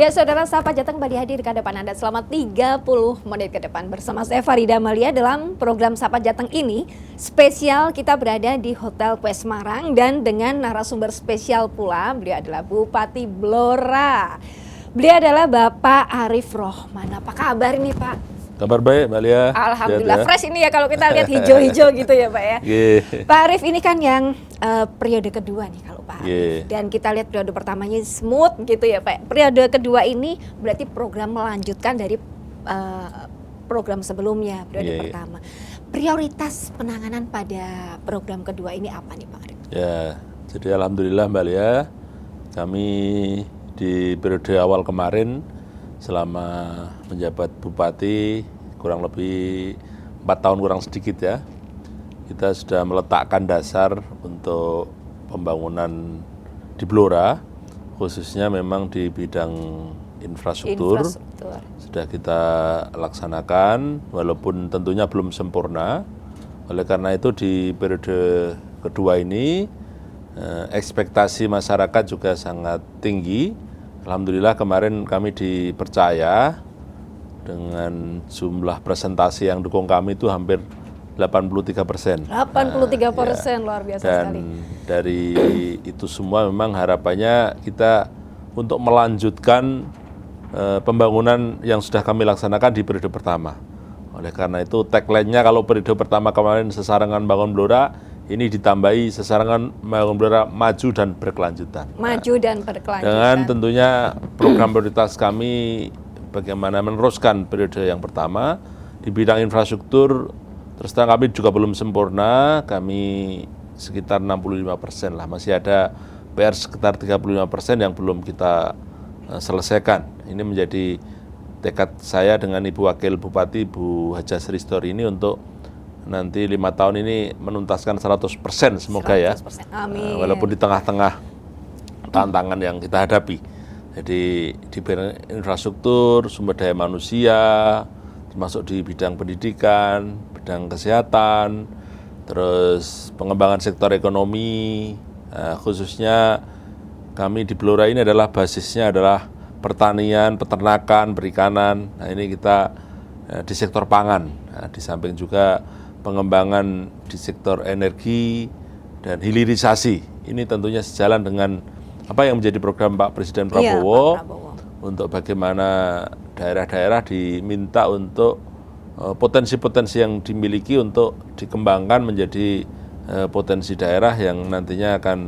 Ya, Saudara, Sapa Jateng kembali hadir ke depan Anda selama 30 menit ke depan bersama saya Farida Amalia. Dalam program Sapa Jateng ini spesial kita berada di Hotel Kue Semarang dan dengan narasumber spesial pula. Beliau adalah Bupati Blora. Beliau adalah Bapak Arief Rohman. Apa kabar nih, Pak? Kabar baik, Mbak Lia. Alhamdulillah, fresh ini ya kalau kita lihat hijau-hijau gitu ya, Pak ya. Pak Arief ini kan yang periode kedua nih kalau Pak Arief. Dan kita lihat periode pertamanya smooth gitu ya, Pak. Periode kedua ini berarti program melanjutkan dari program sebelumnya, periode pertama. Prioritas penanganan pada program kedua ini apa nih, Pak Arief? Ya, jadi alhamdulillah Mbak Lia, kami di periode awal kemarin selama menjabat Bupati kurang lebih 4 tahun kurang sedikit ya, kita sudah meletakkan dasar untuk pembangunan di Blora, khususnya memang di bidang infrastruktur. Sudah kita laksanakan, walaupun tentunya belum sempurna. Oleh karena itu di periode kedua ini ekspektasi masyarakat juga sangat tinggi. Alhamdulillah kemarin kami dipercaya dengan jumlah presentasi yang dukung kami itu hampir 83%. 83%, luar biasa sekali. Dan dari itu semua memang harapannya kita untuk melanjutkan pembangunan yang sudah kami laksanakan di periode pertama. Oleh karena itu tagline-nya kalau periode pertama kemarin Sesarengan Bangun Blora, ini ditambahi Sesarengan Bangun Blora maju dan berkelanjutan. Maju dan berkelanjutan. Dengan tentunya program prioritas kami bagaimana meneruskan periode yang pertama di bidang infrastruktur. Terus terang kami juga belum sempurna, kami sekitar 65% lah, masih ada PR sekitar 35% yang belum kita selesaikan. Ini menjadi tekad saya dengan Ibu Wakil Bupati Bu Hajah Sri Story ini untuk nanti 5 tahun ini menuntaskan 100% semoga 100%, ya. Amin. Walaupun di tengah-tengah tantangan yang kita hadapi. Jadi di bidang infrastruktur, sumber daya manusia, termasuk di bidang pendidikan, bidang kesehatan, terus pengembangan sektor ekonomi, khususnya kami di Blora ini adalah basisnya adalah pertanian, peternakan, perikanan. Nah ini kita di sektor pangan, di samping juga pengembangan di sektor energi dan hilirisasi. Ini tentunya sejalan dengan apa yang menjadi program Pak Presiden Prabowo, Pak Prabowo. Untuk bagaimana daerah-daerah diminta untuk potensi-potensi yang dimiliki untuk dikembangkan menjadi potensi daerah yang nantinya akan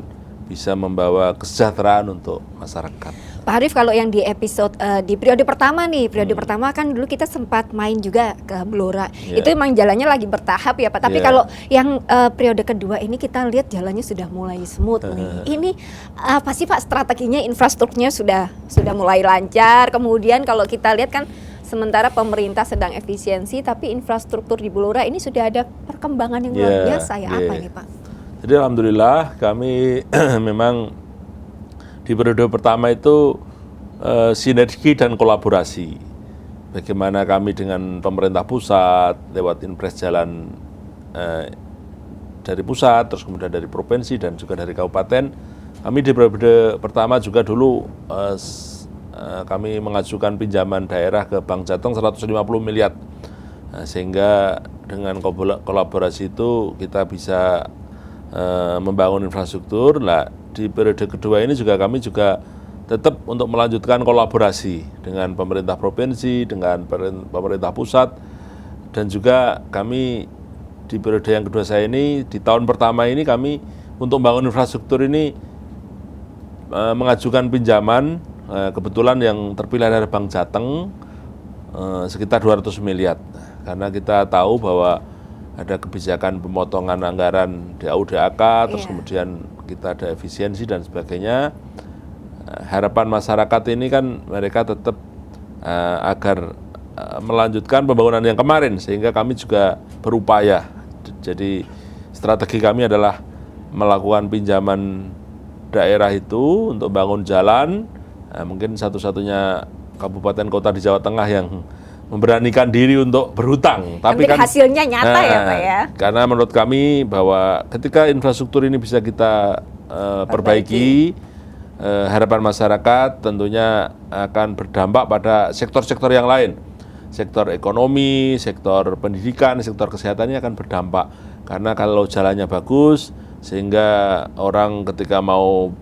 bisa membawa kesejahteraan untuk masyarakat. Pak Arief, kalau yang di episode di periode pertama nih, periode pertama kan dulu kita sempat main juga ke Blora. Itu emang jalannya lagi bertahap ya Pak. Tapi kalau yang periode kedua ini kita lihat jalannya sudah mulai smooth nih. Ini apa sih Pak strateginya, infrastrukturnya sudah mulai lancar. Kemudian kalau kita lihat kan sementara pemerintah sedang efisiensi, tapi infrastruktur di Blora ini sudah ada perkembangan yang luar biasa ya. Apa nih Pak? Jadi alhamdulillah kami memang di periode pertama itu sinergi dan kolaborasi. Bagaimana kami dengan pemerintah pusat lewat impres jalan dari pusat, terus kemudian dari provinsi dan juga dari kabupaten. Kami di periode pertama juga dulu kami mengajukan pinjaman daerah ke Bank Jateng 150 miliar. Sehingga dengan kolaborasi itu kita bisa membangun infrastruktur. Nah, di periode kedua ini juga kami juga tetap untuk melanjutkan kolaborasi dengan pemerintah provinsi, dengan pemerintah pusat, dan juga kami di periode yang kedua saya ini, di tahun pertama ini kami untuk membangun infrastruktur ini mengajukan pinjaman, kebetulan yang terpilih dari Bank Jateng sekitar 200 miliar, karena kita tahu bahwa ada kebijakan pemotongan anggaran DAU/DAK, terus kemudian kita ada efisiensi dan sebagainya. Harapan masyarakat ini kan mereka tetap agar melanjutkan pembangunan yang kemarin, sehingga kami juga berupaya. Jadi strategi kami adalah melakukan pinjaman daerah itu untuk bangun jalan. Mungkin satu-satunya kabupaten kota di Jawa Tengah yang memberanikan diri untuk berhutang. Tapi kan hasilnya nyata ya Pak ya. Karena menurut kami bahwa ketika infrastruktur ini bisa kita perbaiki, harapan masyarakat tentunya akan berdampak pada sektor-sektor yang lain. Sektor ekonomi, sektor pendidikan, sektor kesehatan ini akan berdampak. Karena kalau jalannya bagus, sehingga orang ketika mau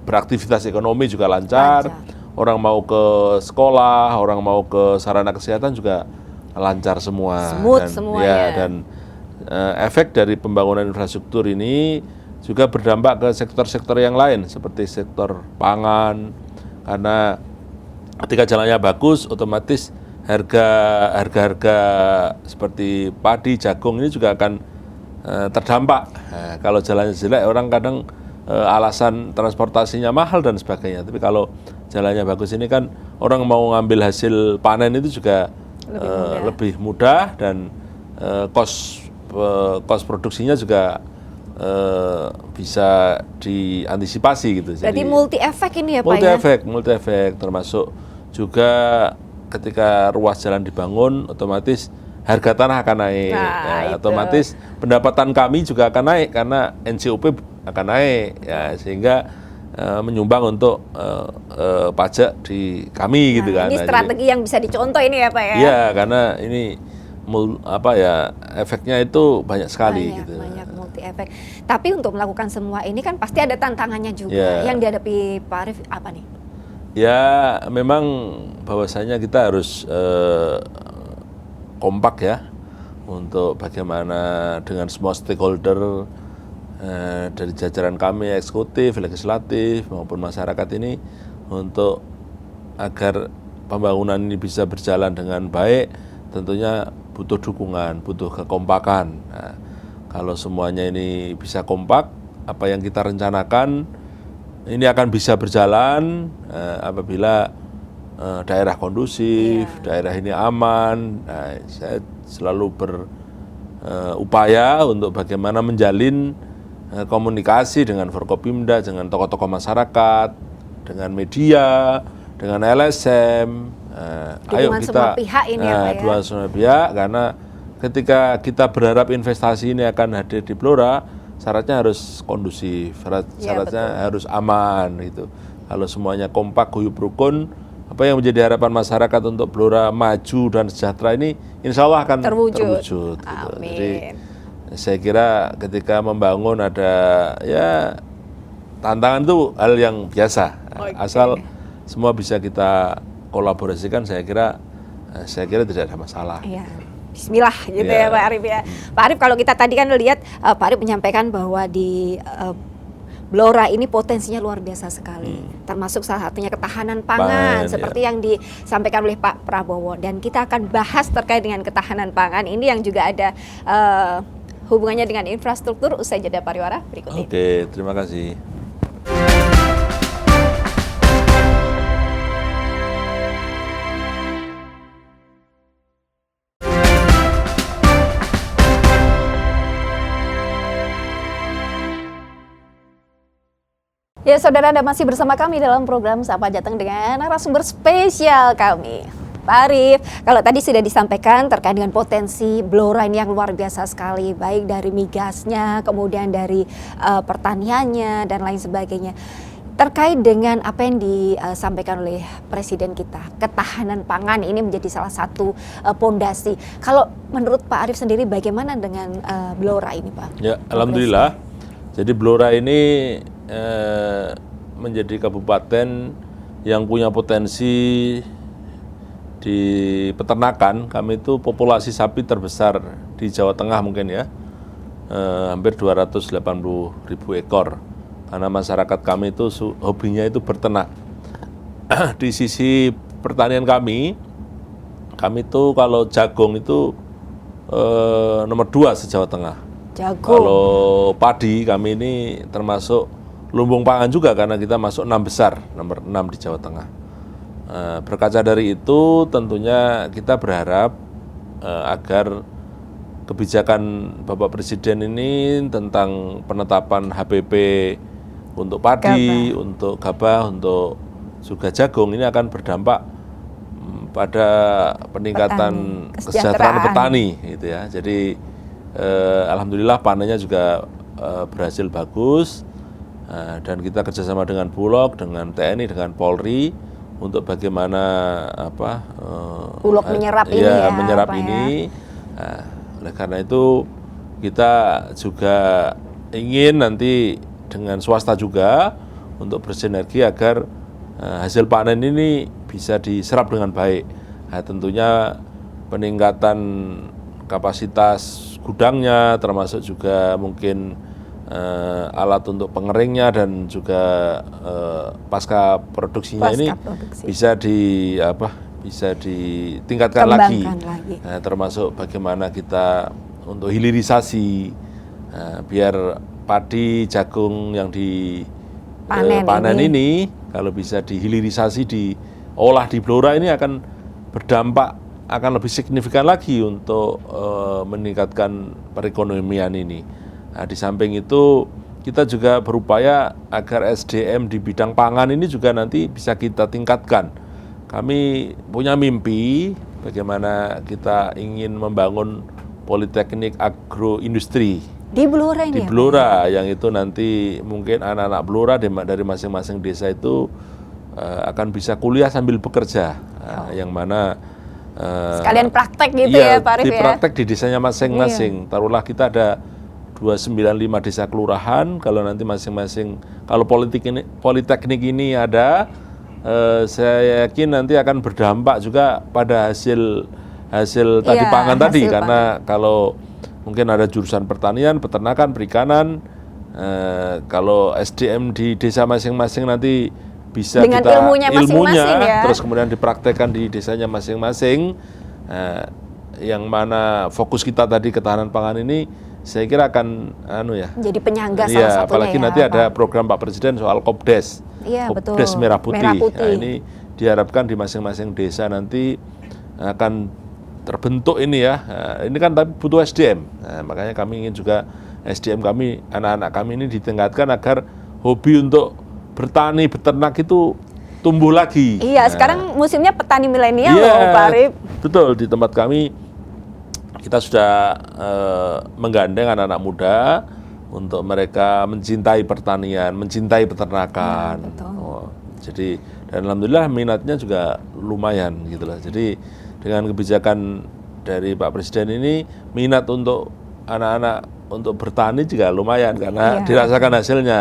beraktivitas ekonomi juga lancar, orang mau ke sekolah, orang mau ke sarana kesehatan juga lancar semua. Smooth semuanya. Dan efek dari pembangunan infrastruktur ini juga berdampak ke sektor-sektor yang lain seperti sektor pangan, karena ketika jalannya bagus otomatis harga seperti padi, jagung ini juga akan terdampak. Nah, kalau jalannya jelek orang kadang alasan transportasinya mahal dan sebagainya, tapi kalau jalannya bagus ini kan orang mau ngambil hasil panen itu juga lebih mudah dan kos produksinya juga bisa diantisipasi gitu. Berarti multi efek ini ya Pak multi efek termasuk juga ketika ruas jalan dibangun otomatis harga tanah akan naik. Otomatis pendapatan kami juga akan naik karena NCOP akan naik ya, sehingga menyumbang untuk pajak di kami gitu kan. Ini strategi yang bisa dicontoh ini ya Pak ya. Iya, karena ini efeknya itu banyak sekali gitu. Banyak multi efek. Tapi untuk melakukan semua ini kan pasti ada tantangannya juga. Yang dihadapi Pak Arief apa nih? Ya, memang bahwasanya kita harus kompak ya untuk bagaimana dengan semua stakeholder dari jajaran kami eksekutif, legislatif maupun masyarakat ini untuk agar pembangunan ini bisa berjalan dengan baik, tentunya butuh dukungan, butuh kekompakan. Nah, kalau semuanya ini bisa kompak, apa yang kita rencanakan ini akan bisa berjalan apabila daerah kondusif, daerah ini aman. Nah, saya selalu berupaya untuk bagaimana menjalin komunikasi dengan Forkopimda, dengan tokoh-tokoh masyarakat, dengan media, dengan LSM. Dukungan semua pihak ini ya Pak ya. Dukungan semua pihak, karena ketika kita berharap investasi ini akan hadir di Blora, syaratnya harus kondusif, syaratnya harus aman gitu. Kalau semuanya kompak, guyup rukun, apa yang menjadi harapan masyarakat untuk Blora maju dan sejahtera ini insya Allah akan terwujud gitu. Jadi saya kira ketika membangun ada ya tantangan itu hal yang biasa. Asal semua bisa kita kolaborasikan, saya kira tidak ada masalah. Iya. Bismillah gitu ya Pak Arief ya. Pak Arief, kalau kita tadi kan lihat Pak Arief menyampaikan bahwa di Blora ini potensinya luar biasa sekali, termasuk salah satunya ketahanan pangan seperti yang disampaikan oleh Pak Prabowo, dan kita akan bahas terkait dengan ketahanan pangan ini yang juga ada hubungannya dengan infrastruktur usai jeda pariwara berikut ini. Oke, terima kasih. Ya, saudara, Anda masih bersama kami dalam program Sapa Jateng dengan narasumber spesial kami, Pak Arief. Kalau tadi sudah disampaikan terkait dengan potensi Blora ini yang luar biasa sekali, baik dari migasnya, kemudian dari pertaniannya, dan lain sebagainya. Terkait dengan apa yang disampaikan oleh Presiden kita, ketahanan pangan ini menjadi salah satu pondasi. Kalau menurut Pak Arief sendiri, bagaimana dengan Blora ini, Pak? Ya, alhamdulillah. Jadi Blora ini menjadi kabupaten yang punya potensi di peternakan. Kami itu populasi sapi terbesar di Jawa Tengah mungkin ya, hampir 280.000 ekor. Karena masyarakat kami itu hobinya itu berternak. Di sisi pertanian kami itu kalau jagung itu nomor 2 se-Jawa Tengah. Jagung. Kalau padi kami ini termasuk lumbung pangan juga karena kita masuk 6 besar, nomor 6 di Jawa Tengah. Berkaca dari itu tentunya kita berharap agar kebijakan Bapak Presiden ini tentang penetapan HPP untuk padi, untuk gabah, untuk juga jagung ini akan berdampak pada peningkatan kesejahteraan petani gitu ya. Jadi alhamdulillah panennya juga berhasil bagus. Dan kita kerjasama dengan Bulog, dengan TNI, dengan Polri untuk bagaimana Bulog menyerap ini ya, menyerap Pak, ini. Oleh karena itu kita juga ingin nanti dengan swasta juga untuk bersinergi agar hasil panen ini bisa diserap dengan baik. Tentunya peningkatan kapasitas gudangnya, termasuk juga mungkin alat untuk pengeringnya dan juga pasca produksinya ini bisa ditingkatkan lagi. Termasuk bagaimana kita untuk hilirisasi biar padi jagung yang dipanen ini kalau bisa dihilirisasi, diolah di Blora ini akan berdampak, akan lebih signifikan lagi untuk meningkatkan perekonomian ini. Di samping itu kita juga berupaya agar SDM di bidang pangan ini juga nanti bisa kita tingkatkan. Kami punya mimpi bagaimana kita ingin membangun Politeknik Agroindustri di Blora ini. Di Blora, yang itu nanti mungkin anak-anak Blora dari masing-masing desa itu akan bisa kuliah sambil bekerja, yang mana sekalian praktek gitu ya Pak Arief ya. Praktek di desanya masing-masing. Taruhlah kita ada 295 desa kelurahan, kalau nanti masing-masing, kalau politeknik ini ada, saya yakin nanti akan berdampak juga pada hasil tadi pangan tadi, karena kalau mungkin ada jurusan pertanian, peternakan, perikanan, kalau SDM di desa masing-masing nanti bisa dengan kita ilmunya ya, terus kemudian dipraktekkan di desanya masing-masing, yang mana fokus kita tadi ketahanan pangan ini saya kira akan jadi penyangga salah satunya. Apalagi nanti ada program Pak Presiden soal Kopdes, Kopdes Merah Putih. Nah, ini diharapkan di masing-masing desa nanti akan terbentuk ini ya. Ini kan tapi butuh SDM. Makanya kami ingin juga SDM kami, anak-anak kami ini ditingkatkan agar hobi untuk bertani, beternak itu tumbuh lagi. Iya, sekarang musimnya petani milenial loh Pak Arief. Betul, di tempat kami kita sudah menggandeng anak-anak muda untuk mereka mencintai pertanian, mencintai peternakan. Jadi dan alhamdulillah minatnya juga lumayan gitu lah. Jadi dengan kebijakan dari Pak Presiden ini, minat untuk anak-anak untuk bertani juga lumayan karena dirasakan hasilnya.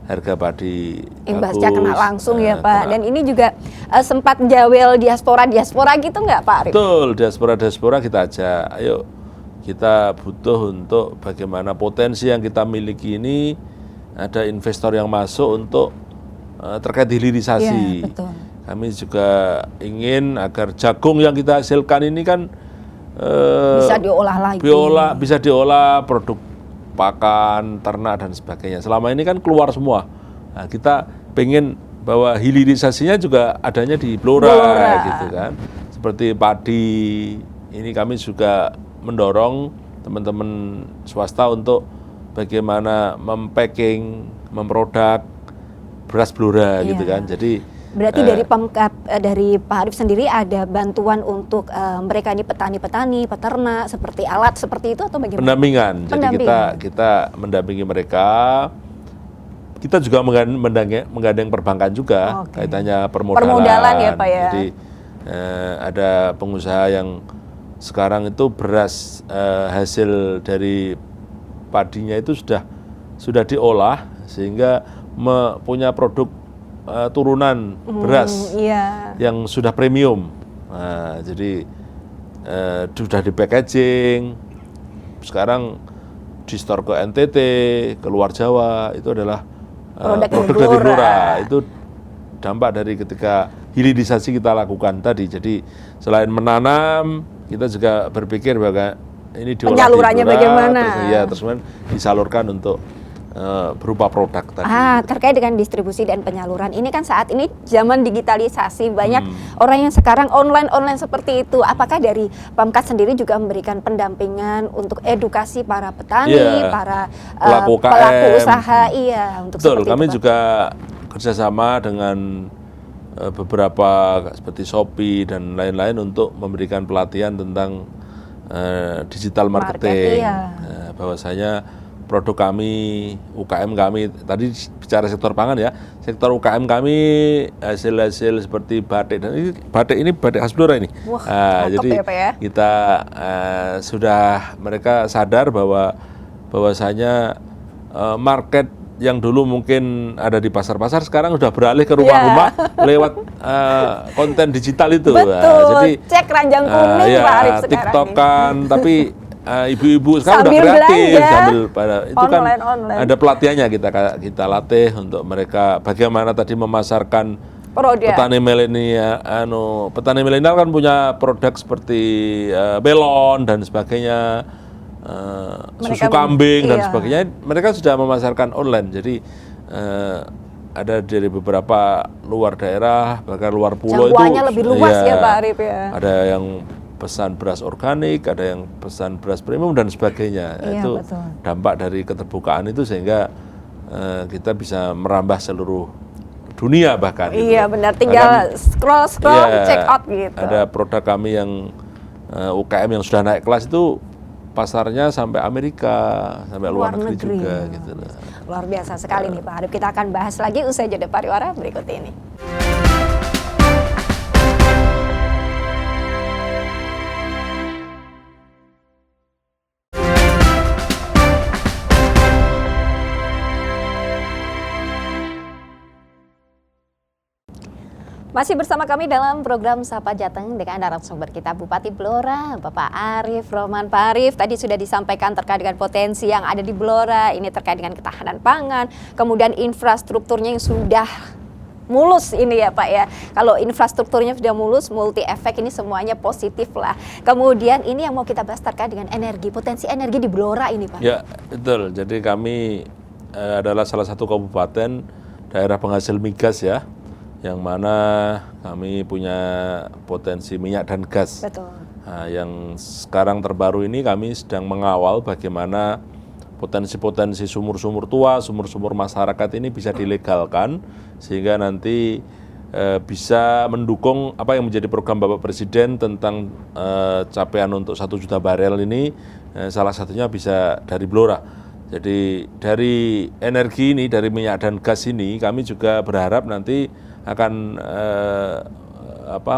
Harga padi imbasnya kena langsung ya Pak. Dan ini juga sempat jawel diaspora gitu nggak Pak Arief? Betul, diaspora kita ajak, ayo kita butuh untuk bagaimana potensi yang kita miliki ini, ada investor yang masuk untuk terkait hilirisasi. Kami juga ingin agar jagung yang kita hasilkan ini kan bisa diolah lagi. Bisa diolah produk pakan, ternak dan sebagainya. Selama ini kan keluar semua. Nah, kita pengen bahwa hilirisasinya juga adanya di Blora gitu kan. Seperti padi, ini kami juga mendorong teman-teman swasta untuk bagaimana mempacking, memproduk beras Blora gitu kan. Jadi berarti dari Pemkab, dari Pak Arief sendiri ada bantuan untuk mereka ini petani-petani, peternak, seperti alat seperti itu atau bagaimana? Pendampingan. Jadi kita mendampingi mereka. Kita juga menggandeng perbankan juga, kaitannya permodalan ya Pak ya. Jadi ada pengusaha yang sekarang itu beras hasil dari padinya itu sudah diolah sehingga punya produk turunan beras yang sudah premium. Nah, jadi sudah di packaging. Sekarang di store ke NTT, ke luar Jawa, itu adalah produk dari Blora. Itu dampak dari ketika hilirisasi kita lakukan tadi. Jadi selain menanam, kita juga berpikir bahwa ini diolah penyalurannya bagaimana? Terus kemudian disalurkan untuk berupa produk tadi. Terkait dengan distribusi dan penyaluran, ini kan saat ini zaman digitalisasi, banyak orang yang sekarang online seperti itu. Apakah dari Pemkab sendiri juga memberikan pendampingan untuk edukasi para petani, para pelaku usaha, untuk betul, seperti kami itu, juga kerjasama dengan beberapa seperti Shopee dan lain-lain untuk memberikan pelatihan tentang digital marketing. Bahwasanya produk kami, UKM kami, tadi bicara sektor pangan ya, sektor UKM kami hasil-hasil seperti batik, dan ini batik khas Blora ini. Wah, jadi ya, Pak ya? kita sudah mereka sadar bahwasanya market yang dulu mungkin ada di pasar-pasar sekarang sudah beralih ke rumah-rumah lewat konten digital itu. Betul, Jadi cek ranjang kuning ya, Pak Arif sekarang TikTokan, tapi ibu-ibu sekarang sambil udah kreatif belanja, sambil pada itu online. kan ada pelatihannya kita latih untuk mereka bagaimana tadi memasarkan produk. Petani milenial kan punya produk seperti belon dan sebagainya. Susu kambing dan sebagainya, mereka sudah memasarkan online. Jadi ada dari beberapa luar daerah, bahkan luar pulau jangkauannya itu lebih luas ya Pak Arif ya. Ada yang pesan beras organik, ada yang pesan beras premium dan sebagainya. Itu betul. dampak dari keterbukaan itu sehingga kita bisa merambah seluruh dunia bahkan. Iya benar, tinggal scroll check out gitu. Ada produk kami yang UKM yang sudah naik kelas itu pasarnya sampai Amerika, sampai luar negeri juga gitu. Luar biasa sekali nih Pak Arif. Kita akan bahas lagi usai jeda pariwara berikut ini. Masih bersama kami dalam program Sapa Jateng dengan narasumber kita Bupati Blora, Bapak Arif Roman. Pak Arif, tadi sudah disampaikan terkait dengan potensi yang ada di Blora, ini terkait dengan ketahanan pangan, kemudian infrastrukturnya yang sudah mulus ini ya Pak ya. Kalau infrastrukturnya sudah mulus, multi efek, ini semuanya positif lah. Kemudian ini yang mau kita bahas terkait dengan energi, potensi energi di Blora ini Pak. Ya betul, jadi kami adalah salah satu kabupaten daerah penghasil migas ya, yang mana kami punya potensi minyak dan gas. Betul. Nah, yang sekarang terbaru ini kami sedang mengawal bagaimana potensi-potensi sumur-sumur tua, sumur-sumur masyarakat ini bisa dilegalkan sehingga nanti bisa mendukung apa yang menjadi program Bapak Presiden tentang capaian untuk 1 juta barel ini, salah satunya bisa dari Blora. Jadi dari energi ini, dari minyak dan gas ini, kami juga berharap nanti akan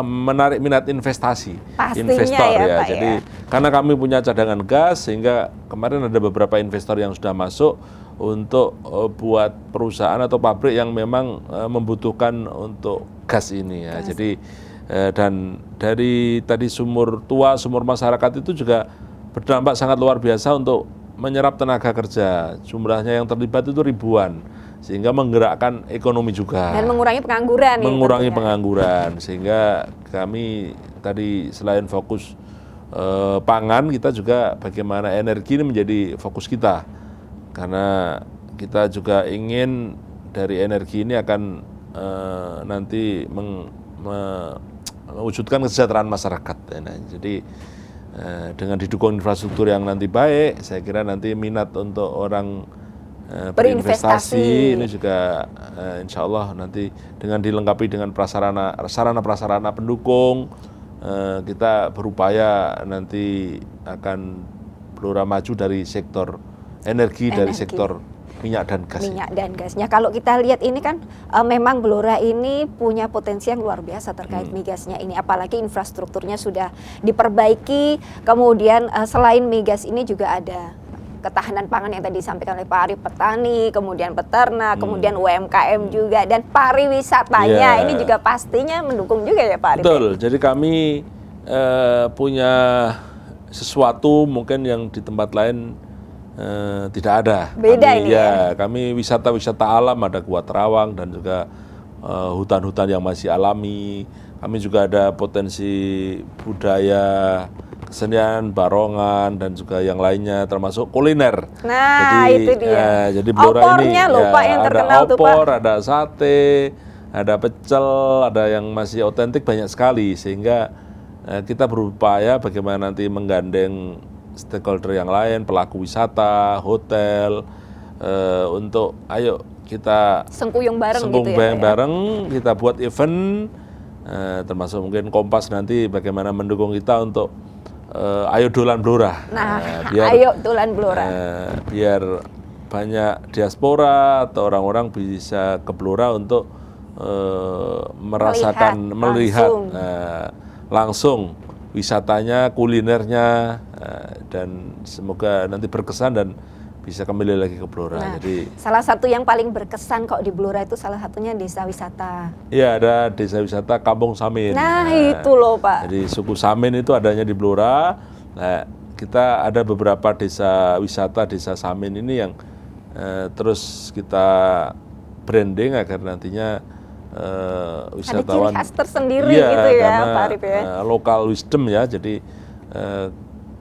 menarik minat investasi, investor ya. Pak, jadi karena kami punya cadangan gas sehingga kemarin ada beberapa investor yang sudah masuk untuk buat perusahaan atau pabrik yang memang membutuhkan untuk gas ini ya. Jadi dan dari tadi sumur tua, sumur masyarakat itu juga berdampak sangat luar biasa untuk menyerap tenaga kerja. Jumlahnya yang terlibat itu ribuan, sehingga menggerakkan ekonomi juga. Dan mengurangi pengangguran. Mengurangi pengangguran, sehingga kami tadi selain fokus pangan, kita juga bagaimana energi ini menjadi fokus kita. Karena kita juga ingin dari energi ini akan nanti mewujudkan kesejahteraan masyarakat. Nah, jadi dengan didukung infrastruktur yang nanti baik, saya kira nanti minat untuk orang berinvestasi ini juga insya Allah nanti dengan dilengkapi dengan sarana-prasarana pendukung, kita berupaya nanti akan Blora maju dari sektor energi. Dari sektor minyak dan gas. Minyak dan gasnya. Kalau kita lihat ini kan memang Blora ini punya potensi yang luar biasa terkait migasnya ini. Apalagi infrastrukturnya sudah diperbaiki. Kemudian selain migas ini juga ada ketahanan pangan yang tadi disampaikan oleh Pak Arif, petani, kemudian peternak, kemudian UMKM juga, dan pariwisatanya ini juga pastinya mendukung juga ya Pak Arif. Betul. Jadi kami punya sesuatu mungkin yang di tempat lain tidak ada. Beda ini ya. Kami wisata-wisata alam, ada Gua Terawang dan juga hutan-hutan yang masih alami. Kami juga ada potensi budaya, kesenian, barongan dan juga yang lainnya termasuk kuliner. Nah, jadi, itu dia. Jadi Blora ini Pak, yang terkenal ada opor, tuh, Pak. ada sate, ada pecel, ada yang masih otentik banyak sekali, sehingga kita berupaya bagaimana nanti menggandeng stakeholder yang lain, pelaku wisata, hotel, untuk ayo kita sengkuyung bareng bareng, kita buat event, termasuk mungkin Kompas nanti bagaimana mendukung kita untuk ayo dolan Blora. Ayo dolan Blora. Biar banyak diaspora atau orang-orang bisa ke Blora untuk melihat langsung wisatanya, kulinernya, dan semoga nanti berkesan dan bisa kembali lagi ke Blora. Nah, jadi salah satu yang paling berkesan kok di Blora itu salah satunya desa wisata. Iya, ada desa wisata Kampung Samin. Nah, itu loh Pak. Jadi suku Samin itu adanya di Blora. Nah, kita ada beberapa desa wisata desa Samin ini yang terus kita branding agar nantinya wisatawan ada ciri khas tersendiri gitu ya Pak Arif ya. Local wisdom ya, jadi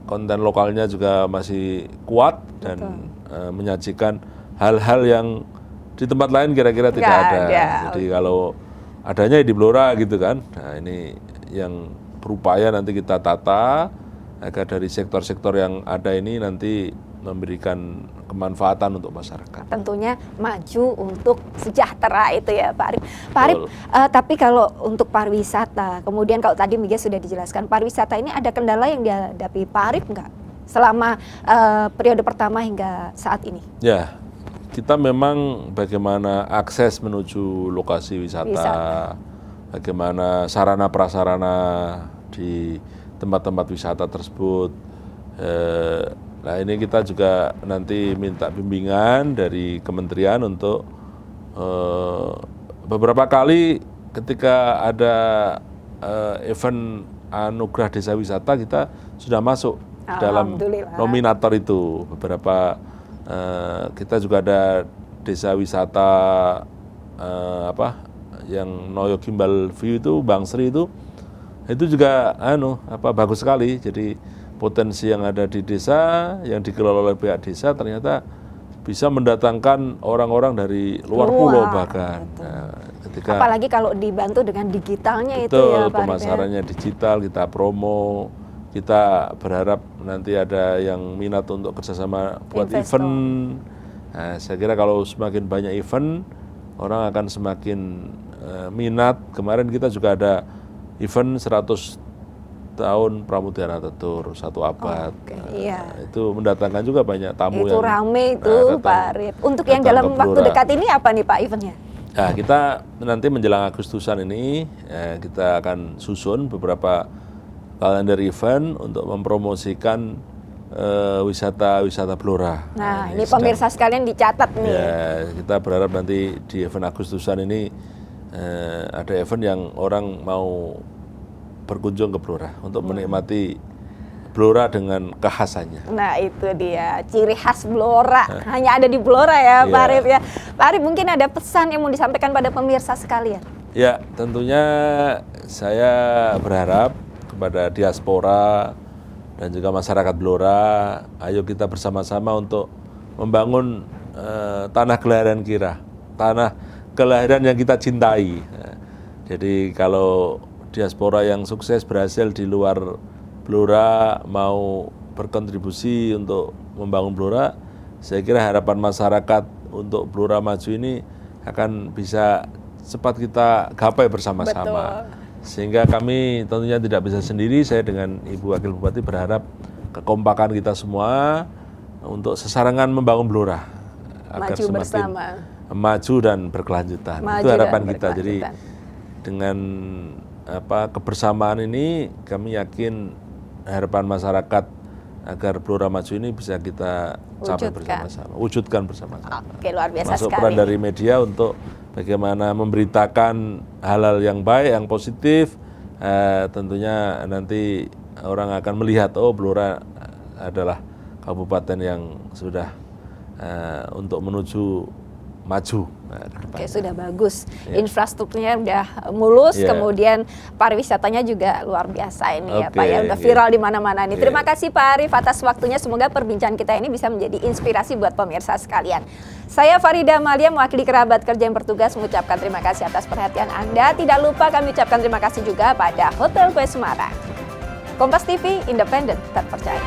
konten lokalnya juga masih kuat dan menyajikan hal-hal yang di tempat lain kira-kira tidak ada. Jadi kalau adanya di Blora gitu kan. Nah, ini yang berupaya nanti kita tata agar dari sektor-sektor yang ada ini nanti memberikan kemanfaatan untuk masyarakat. Tentunya maju untuk sejahtera itu ya Pak Arif. Pak Arif, tapi kalau untuk pariwisata, kemudian kalau tadi Miga sudah dijelaskan, pariwisata ini ada kendala yang dihadapi Pak Arif nggak selama periode pertama hingga saat ini? Ya, kita memang bagaimana akses menuju lokasi wisata. Bagaimana sarana prasarana di tempat-tempat wisata tersebut. Nah, ini kita juga nanti minta bimbingan dari kementerian untuk beberapa kali ketika ada event anugerah desa wisata kita sudah masuk dalam nominator itu. Beberapa kita juga ada desa wisata yang Noyo Gimbal View itu, Bang Sri itu juga bagus sekali. Jadi potensi yang ada di desa yang dikelola oleh pihak desa ternyata bisa mendatangkan orang-orang dari luar pulau bahkan. Nah, apalagi kalau dibantu dengan digitalnya itu ya Pak. Pemasarannya digital, kita promo, kita berharap nanti ada yang minat untuk kerjasama buat event. Nah, saya kira kalau semakin banyak event, orang akan semakin minat. Kemarin kita juga ada event 100 tahun Pramudara Tetur, 1 abad. Itu mendatangkan juga banyak tamu itu yang rame itu Pak Arif. Untuk yang dalam waktu dekat ini apa nih Pak eventnya? Nah, kita nanti menjelang Agustusan ini kita akan susun beberapa kalender event untuk mempromosikan wisata Blora. Nah, ini pemirsa sekalian dicatat nih. Ya, kita berharap nanti di event Agustusan ini ada event yang orang mau berkunjung ke Blora untuk menikmati Blora dengan kekhasannya. Nah, itu dia ciri khas Blora, hanya ada di Blora ya Pak Arif ya. Pak Arif, mungkin ada pesan yang mau disampaikan pada pemirsa sekalian? Ya, tentunya saya berharap kepada diaspora dan juga masyarakat Blora, ayo kita bersama-sama untuk membangun tanah kelahiran kita, tanah kelahiran yang kita cintai. Jadi kalau diaspora yang sukses berhasil di luar Blora mau berkontribusi untuk membangun Blora, saya kira harapan masyarakat untuk Blora maju ini akan bisa cepat kita gapai bersama-sama. Sehingga kami tentunya tidak bisa sendiri, saya dengan Ibu Wakil Bupati berharap kekompakan kita semua untuk sesarangan membangun Blora agar semakin maju dan berkelanjutan. Itu harapan kita. Jadi dengan kebersamaan ini kami yakin harapan masyarakat agar Blora maju ini bisa kita capai bersama-sama, wujudkan bersama-sama. Oke, luar biasa Masuk sekali. Peran dari media untuk bagaimana memberitakan hal-hal yang baik, yang positif. Tentunya nanti orang akan melihat, oh Blora adalah kabupaten yang sudah untuk menuju maju. Oke, sudah bagus. Infrastrukturnya udah mulus, kemudian pariwisatanya juga luar biasa ini ya Pak ya, udah viral di mana-mana nih. Terima kasih Pak Arif atas waktunya. Semoga perbincangan kita ini bisa menjadi inspirasi buat pemirsa sekalian. Saya Farida Amalia mewakili kerabat kerja yang bertugas mengucapkan terima kasih atas perhatian Anda. Tidak lupa kami ucapkan terima kasih juga pada Hotel Kue Semarang. Kompas TV, independen, terpercaya.